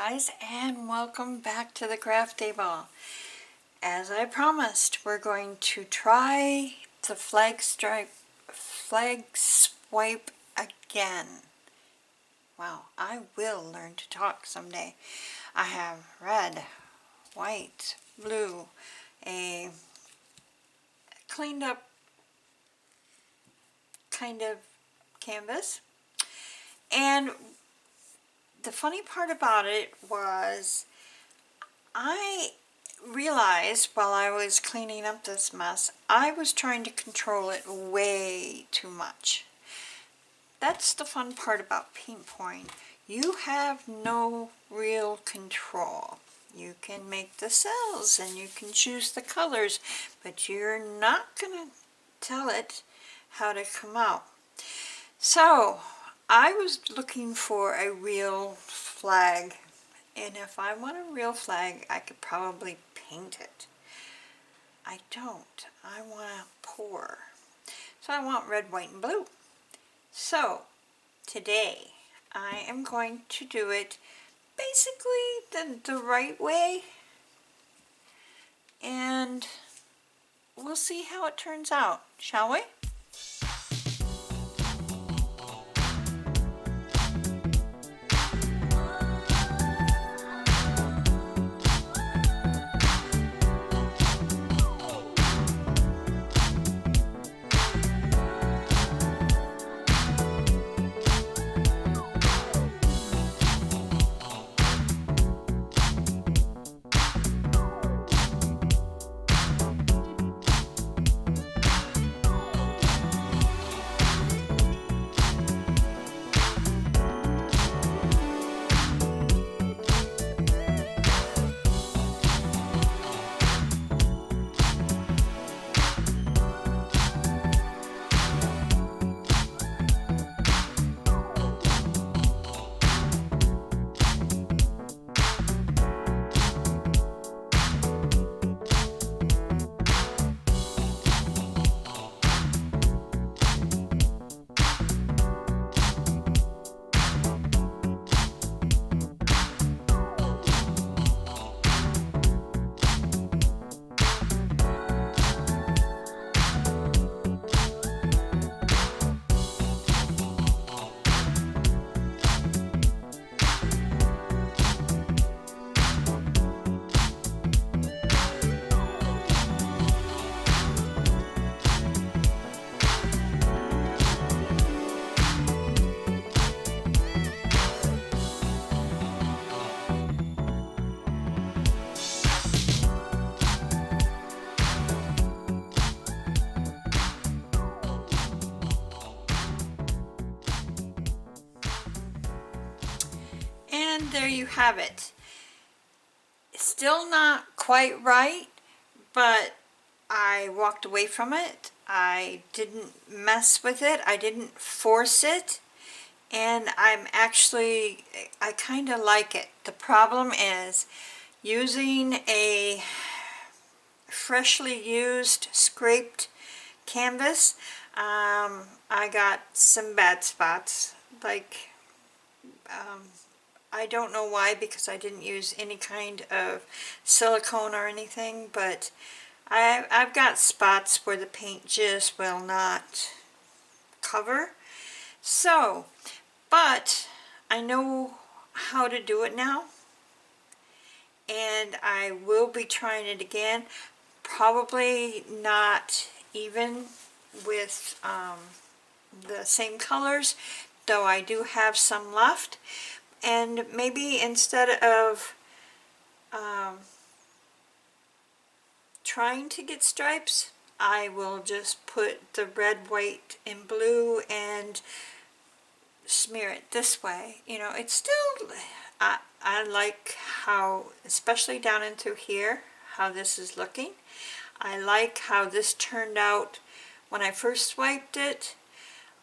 guys, and welcome back to the craft table. As I promised, we're going to try the flag swipe again. Wow, I will learn to talk someday. I have red, white, blue, a cleaned up kind of canvas, and the funny part about it was I realized while I was cleaning up this mess, I was trying to control it way too much. That's the fun part about paint pouring. You have no real control. You can make the cells and you can choose the colors, but you're not going to tell it how to come out. So I was looking for a real flag, and if I want a real flag, I could probably paint it. I don't. I want to pour. So I want red, white, and blue. So today I am going to do it basically the right way, and we'll see how it turns out, shall we? And there you have it. Still not quite right, but I walked away from it. I didn't mess with it. I didn't force it. And I kind of like it. The problem is using a freshly used scraped canvas. I got some bad spots, like I don't know why, because I didn't use any kind of silicone or anything, but I've got spots where the paint just will not cover. So, but I know how to do it now, and I will be trying it again. Probably not even with the same colors, though I do have some left. And maybe instead of trying to get stripes, I will just put the red, white, and blue and smear it this way. You know, it's still, I like how, especially down in through here, how this is looking. I like how this turned out when I first swiped it.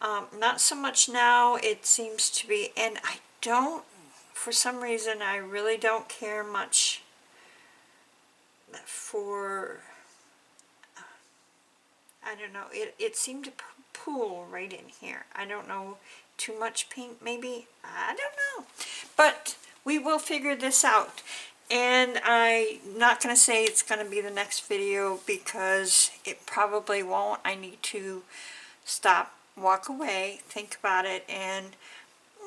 Not so much now. It seems to be, and I don't, for some reason, I really don't care much for, I don't know, it seemed to pool right in here. I don't know, too much paint maybe? I don't know. But we will figure this out. And I'm not going to say it's going to be the next video because it probably won't. I need to stop, walk away, think about it, and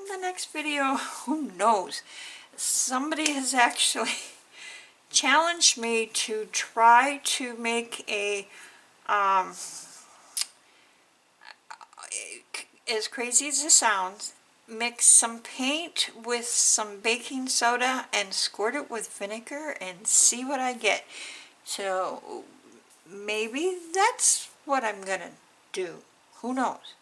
the next video, who knows? Somebody has actually challenged me to try to make a, as crazy as it sounds, mix some paint with some baking soda and squirt it with vinegar and see what I get. So maybe that's what I'm gonna do. Who knows?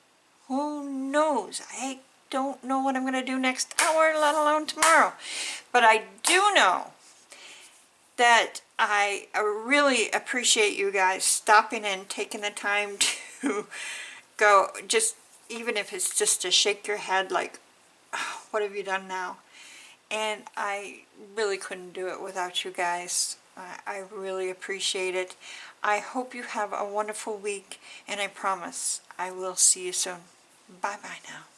Who knows? I don't know what I'm gonna do next hour, let alone tomorrow. But I do know that I really appreciate you guys stopping in, taking the time to go, just even if it's just to shake your head like, "Oh, what have you done now?" And I really couldn't do it without you guys. I really appreciate it. I hope you have a wonderful week, and I promise I will see you soon. Bye-bye now.